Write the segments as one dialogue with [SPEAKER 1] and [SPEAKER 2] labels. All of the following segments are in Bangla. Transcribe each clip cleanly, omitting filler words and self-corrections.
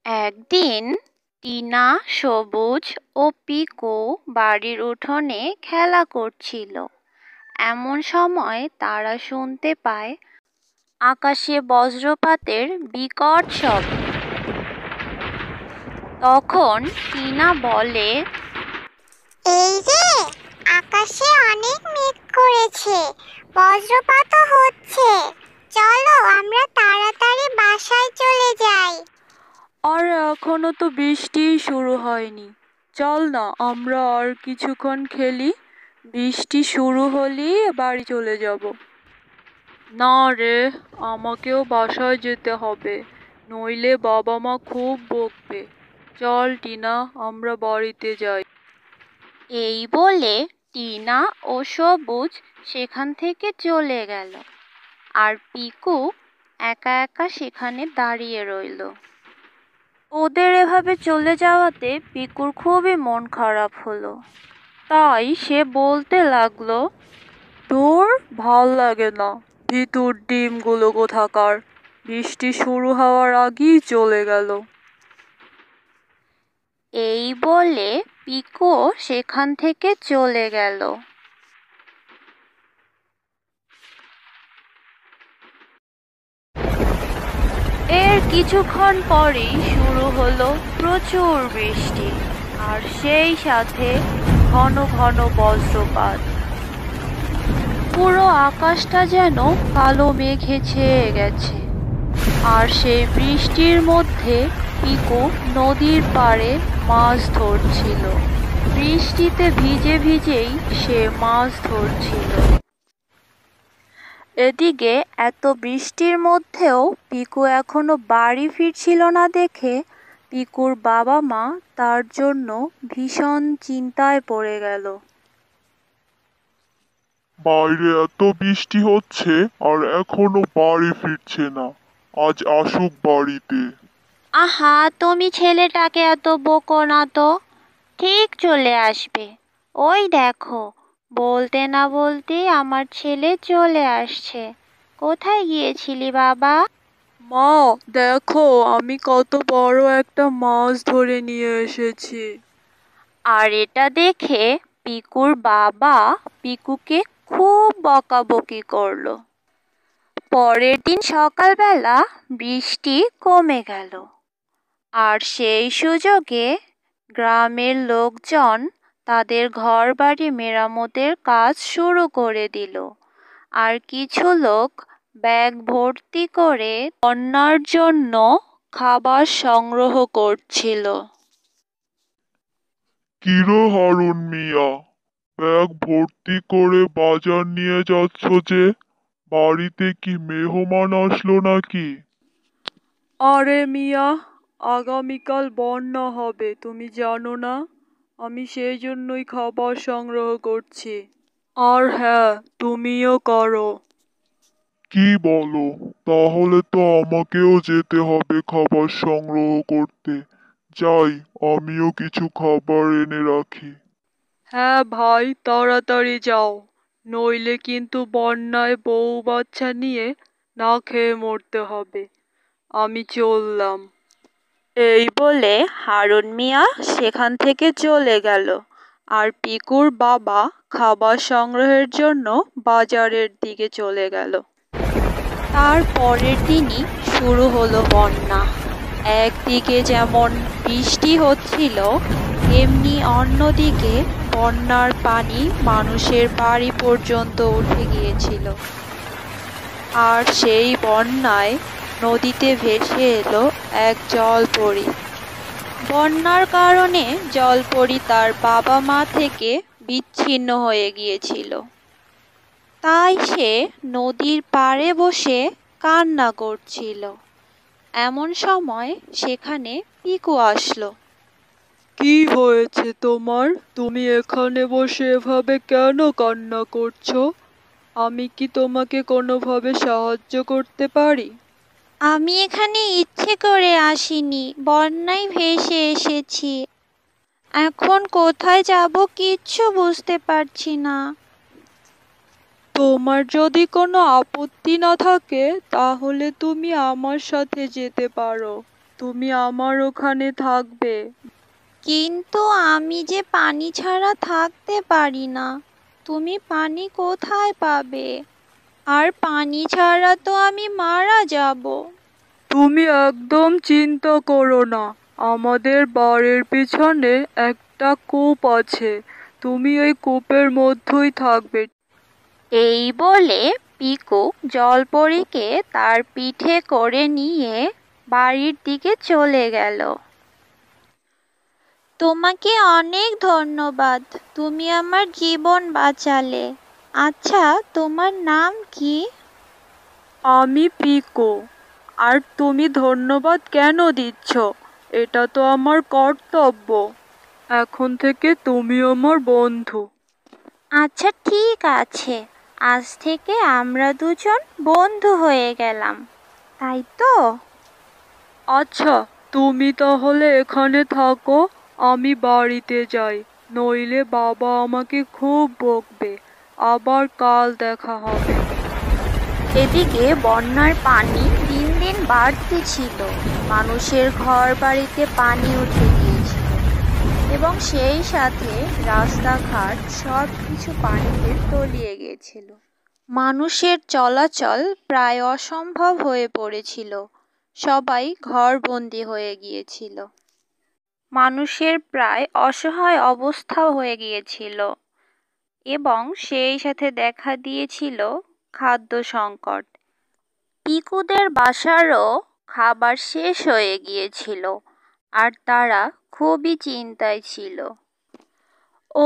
[SPEAKER 1] একদিন টিনা, সবুজ ও পিকু বাড়ির উঠোনে খেলা করছিল। এমন সময় তারা শুনতে পায় আকাশে বজ্রপাতের বিকট শব্দ। তখন টিনা বলে,
[SPEAKER 2] এই যে আকাশে অনেক মেঘ করেছে, বজ্রপাতও হচ্ছে, চলো আমরা তাড়াতাড়ি বাসায় চলে যাই।
[SPEAKER 3] আর এখনো তো বৃষ্টিই শুরু হয়নি, চল না আমরা আর কিছুক্ষণ খেলি, বৃষ্টি শুরু হলেই বাড়ি চলে যাব। না রে, আমাকেও বাসায় যেতে হবে, নইলে বাবা মা খুব বকবে। চল টিনা, আমরা বাড়িতে যাই।
[SPEAKER 1] এই বলে টিনা ও সবুজ সেখান থেকে চলে গেল। আর পিকু একা একা সেখানে দাঁড়িয়ে রইল। ওদের এভাবে চলে যাওয়াতে পিকুর খুবই মন খারাপ হলো। তাই সে বলতে লাগলো,
[SPEAKER 3] তোর ভাল লাগে না, ভিতুর ডিমগুলো কোথাকার, বৃষ্টি শুরু হওয়ার আগেই চলে গেল।
[SPEAKER 1] এই বলে পিকু সেখান থেকে চলে গেল। এর কিছুক্ষণ পরেই শুরু হলো প্রচুর বৃষ্টি, আর সেই সাথে ঘন ঘন বজ্রপাত। পুরো আকাশটা যেন কালো মেঘে ছেয়ে গেছে। আর সেই বৃষ্টির মধ্যে পিকু নদীর পাড়ে মাছ ধরছিল। বৃষ্টিতে ভিজে ভিজেই সে মাছ ধরছিল। এদিকে এত বৃষ্টির মধ্যেও পিকু এখনো বাড়ি ফিরছিল না দেখে পিকুর বাবা মা তার জন্য ভীষণ চিন্তায় পড়ে গেল।
[SPEAKER 4] বাইরে এত বৃষ্টি হচ্ছে আর এখনো বাড়ি ফিরছে না, আজ আসুক বাড়িতে।
[SPEAKER 1] আহা, তুমি ছেলেটাকে এত বকো না তো, ঠিক চলে আসবে। ওই দেখো, বলতে না বলতেই আমার ছেলে চলে আসছে। কোথায় গিয়েছিলি বাবা?
[SPEAKER 3] মা, দেখো আমি কত বড় একটা মাছ ধরে নিয়ে এসেছি।
[SPEAKER 1] আর এটা দেখে পিকুর বাবা পিকুকে খুব বকাবকি করলো। পরের দিন সকালবেলা বৃষ্টি কমে গেল। আর সেই সুযোগে গ্রামের লোকজন তাদের ঘরবাড়ি মেরামতের কাজ শুরু করে দিল। আর কিছু লোক ব্যাগ ভর্তি করে বন্যার জন্য খাবার সংগ্রহ করছিল।
[SPEAKER 4] কিরে হারুন মিয়া, ব্যাগ ভর্তি করে বাজার নিয়ে যাচ্ছ যে, বাড়িতে কি মেহমান আসলো নাকি?
[SPEAKER 3] আরে মিয়া, আগামীকাল বন্যা হবে, তুমি জানো না? আমি সেই জন্যই খাবার সংগ্রহ করছি। আর হ্যাঁ, তুমিও করো।
[SPEAKER 4] কি বলো, তাহলে তো আমাকেও যেতে হবে খাবার সংগ্রহ করতে। যাই, আমিও কিছু খাবার এনে রাখি।
[SPEAKER 3] হ্যাঁ ভাই, তাড়াতাড়ি যাও, নইলে কিন্তু বন্যায় বউ বাচ্চা নিয়ে না খেয়ে মরতে হবে। আমি চললাম।
[SPEAKER 1] এই বলে হারুন মিয়া সেখান থেকে চলে গেল। আর পিকুর বাবা খাবার সংগ্রহের জন্য বাজারের দিকে চলে গেল। তার পরের দিনই শুরু হলো বন্যা। একদিকে যেমন বৃষ্টি হচ্ছিল, তেমনি অন্যদিকে বন্যার পানি মানুষের বাড়ি পর্যন্ত উঠে গিয়েছিল। আর সেই বন্যায় নদীতে ভেসে এলো এক জলপরী। বন্যার কারণে জলপরী তার বাবা মা থেকে বিচ্ছিন্ন হয়ে গিয়েছিল। তাই সে নদীর পাড়ে বসে কান্না করছিল। এমন সময় সেখানে পিকু আসলো।
[SPEAKER 3] কি হয়েছে তোমার? তুমি এখানে বসে এভাবে কেন কান্না করছো? আমি কি তোমাকে কোনোভাবে সাহায্য করতে পারি?
[SPEAKER 2] আমি এখানে ইচ্ছে করে আসিনি, বন্যায় ভেসে এসেছি। এখন কোথায় যাব কিচ্ছু বুঝতে পারছি না।
[SPEAKER 3] তোমার যদি কোনো আপত্তি না থাকে তাহলে তুমি আমার সাথে যেতে পারো। তুমি আমার ওখানে থাকবে।
[SPEAKER 2] কিন্তু আমি যে পানি ছাড়া থাকতে পারি না। তুমি পানি কোথায় পাবে? আর পানি ছাড়া তো আমি মারা যাব।
[SPEAKER 3] তুমি একদম চিন্তা করো না, আমাদের বাড়ির পিছনে একটা কূপ আছে, তুমি ওই কূপের মধ্যেই থাকবে।
[SPEAKER 1] এই বলে পিকু জলপরীকে তার পিঠে করে নিয়ে বাড়ির দিকে চলে গেল।
[SPEAKER 2] তোমাকে অনেক ধন্যবাদ, তুমি আমার জীবন বাঁচালে। আচ্ছা, তোমার নাম কি?
[SPEAKER 3] আমি পিকো। আর তুমি ধন্যবাদ কেন দিচ্ছ? এটা তো আমার কর্তব্য। এখন থেকে তুমি আমার বন্ধু।
[SPEAKER 1] আচ্ছা ঠিক আছে, আজ থেকে আমরা দুজন বন্ধু হয়ে গেলাম, তাই তো?
[SPEAKER 3] আচ্ছা, তুমি তাহলে এখানে থাকো, আমি বাড়িতে যাই, নইলে বাবা আমাকে খুব বকবে। আবার কাল দেখা হবে।
[SPEAKER 1] এদিকে বন্যার পানি দিন দিন বাড়তে ছিল। মানুষের ঘর বাড়িতে পানি উঠে গিয়েছিল এবং সেই সাথে রাস্তাঘাট সব কিছু পানিতে তলিয়ে গিয়েছিল। মানুষের চলাচল প্রায় অসম্ভব হয়ে পড়েছিল। সবাই ঘরবন্দি হয়ে গিয়েছিল। মানুষের প্রায় অসহায় অবস্থা হয়ে গিয়েছিল এবং সেই সাথে দেখা দিয়েছিল খাদ্য সংকট। পিকুদের বাসারও খাবার শেষ হয়ে গিয়েছিল আর তারা খুবই চিন্তায় ছিল।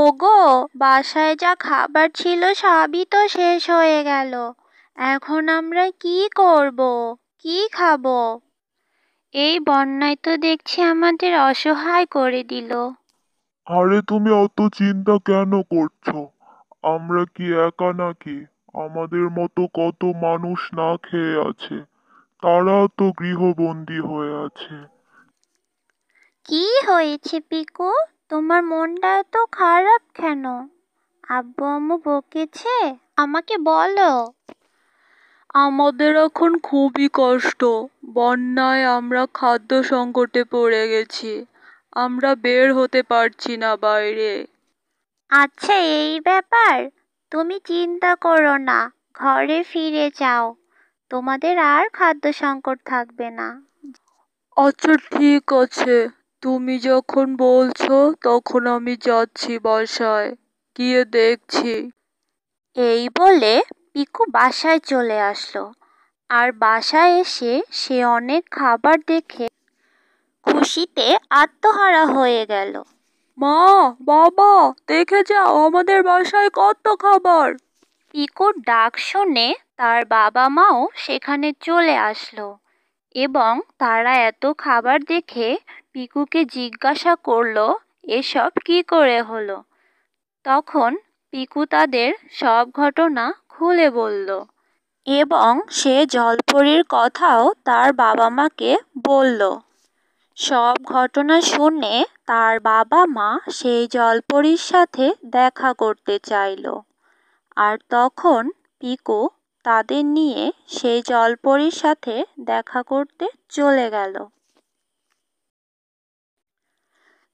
[SPEAKER 1] ওগো, বাসায় যা খাবার ছিল সবই তো শেষ হয়ে গেল। এখন আমরা কি করব? কি খাবো? এই বন্যায় তো দেখছি আমাদের অসহায় করে দিল।
[SPEAKER 4] আরে তুমি অত চিন্তা কেন করছো? আমরা কি একা নাকি? আমাদের মতো কত মানুষ না খেয়ে আছে, তারাও তো গৃহবন্দী হয়ে আছে।
[SPEAKER 1] কি হয়েছে পিকু? তোমার মনটা এত খারাপ কেন? আব্বু আম্মু বকেছে? আমাকে বলো।
[SPEAKER 3] আমাদের এখন খুবই কষ্ট। বন্যায় আমরা খাদ্য সংকটে পড়ে গেছি। আমরা বের হতে পারছি না বাইরে।
[SPEAKER 1] আচ্ছা এই ব্যাপার, তুমি চিন্তা করো না, ঘরে ফিরে যাও, তোমাদের আর খাদ্য সংকট থাকবে না।
[SPEAKER 3] আচ্ছা ঠিক আছে, তুমি যখন বলছো তখন আমি যাচ্ছি বাসায়, গিয়ে দেখছি।
[SPEAKER 1] এই বলে পিকু বাসায় চলে আসলো। আর বাসায় এসে সে অনেক খাবার দেখে খুশিতে আত্মহারা হয়ে গেল।
[SPEAKER 3] মা, বাবা, দেখে যাও আমাদের বাসায় কত খাবার।
[SPEAKER 1] পিকুর ডাক শুনে তার বাবা মাও সেখানে চলে আসলো এবং তারা এত খাবার দেখে পিকুকে জিজ্ঞাসা করলো এসব কি করে হলো। তখন পিকু তাদের সব ঘটনা খুলে বলল এবং সে জলপরীর কথাও তার বাবা মাকে বলল। সব ঘটনা শুনে তার বাবা মা সেই জলপরীর সাথে দেখা করতে চাইল। আর তখন পিকু তাদের নিয়ে সেই জলপরীর সাথে দেখা করতে চলে গেল।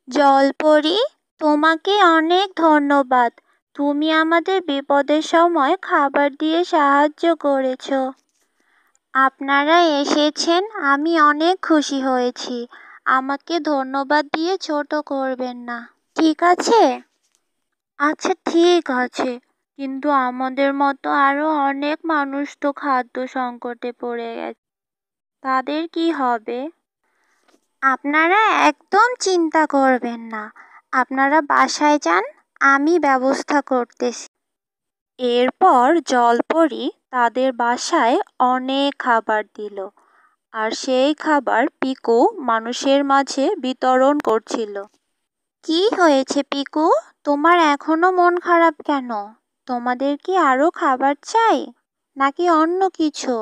[SPEAKER 1] জলপরী, তোমাকে অনেক ধন্যবাদ, তুমি আমাদের বিপদের সময় খাবার দিয়ে সাহায্য করেছো। আপনারা এসেছেন, আমি অনেক খুশি হয়েছি। আমাকে ধন্যবাদ দিয়ে ছোট করবেন না, ঠিক আছে? আচ্ছা ঠিক আছে, কিন্তু আমাদের মতো আরো অনেক মানুষ তো খাদ্য সংকটে পড়ে গেছে, তাদের কি হবে? আপনারা একদম চিন্তা করবেন না, আপনারা বাসায় যান, আমি ব্যবস্থা করতেছি। এরপর জলপরী তাদের বাসায় অনেক খাবার দিল আর সেই খাবার পিকু মানুষের মাঝে বিতরণ করছিল। কি হয়েছে পিকু, তোমার এখনো মন খারাপ কেন? তোমাদের কি আরো খাবার চাই নাকি অন্য কিছু?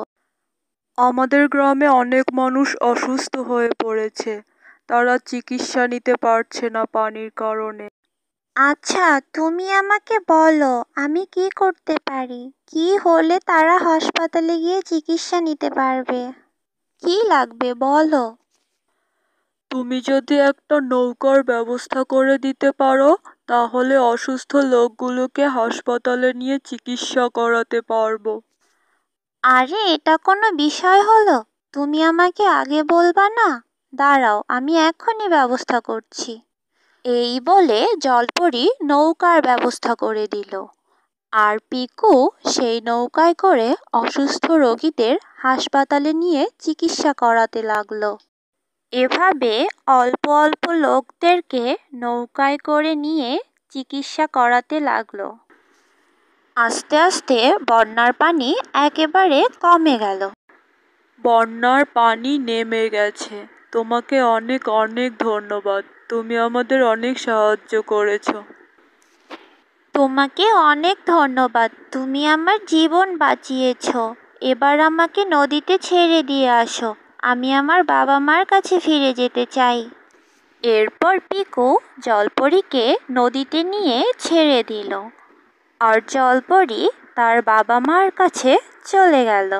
[SPEAKER 3] আমাদের গ্রামে অনেক মানুষ অসুস্থ হয়ে পড়েছে, তারা চিকিৎসা নিতে পারছে না পানির কারণে।
[SPEAKER 1] আচ্ছা তুমি আমাকে বলো, আমি কি করতে পারি? কি হলে তারা হাসপাতালে গিয়ে চিকিৎসা নিতে পারবে? কি লাগবে বলো।
[SPEAKER 3] তুমি যদি একটা নৌকার ব্যবস্থা করে দিতে পারো তাহলে অসুস্থ লোকগুলোকে হাসপাতালে নিয়ে চিকিৎসা করাতে পারবো।
[SPEAKER 1] আরে এটা কোনো বিষয় হলো? তুমি আমাকে আগে বলবা না? দাঁড়াও, আমি এক্ষুনি ব্যবস্থা করছি। এই বলে জলপরি নৌকার ব্যবস্থা করে দিল। আর পিকু সেই নৌকায় করে অসুস্থ রোগীদের হাসপাতালে নিয়ে চিকিৎসা করাতে লাগলো। এভাবে অল্প অল্প লোকদেরকে নৌকায় করে নিয়ে চিকিৎসা করাতে লাগলো। আস্তে আস্তে বন্যার পানি একেবারে কমে গেল।
[SPEAKER 3] বন্যার পানি নেমে গেছে। তোমাকে অনেক অনেক ধন্যবাদ। তুমি আমাদের অনেক সাহায্য করেছো।
[SPEAKER 1] তোমাকে অনেক ধন্যবাদ, তুমি আমার জীবন বাঁচিয়েছো। এবার আমাকে নদীতে ছেড়ে দিয়ে আসো, আমি আমার বাবা মার কাছে ফিরে যেতে চাই। এরপর পিকু জলপরীকে নদীতে নিয়ে ছেড়ে দিল, আর জলপরী তার বাবা মার কাছে চলে গেল।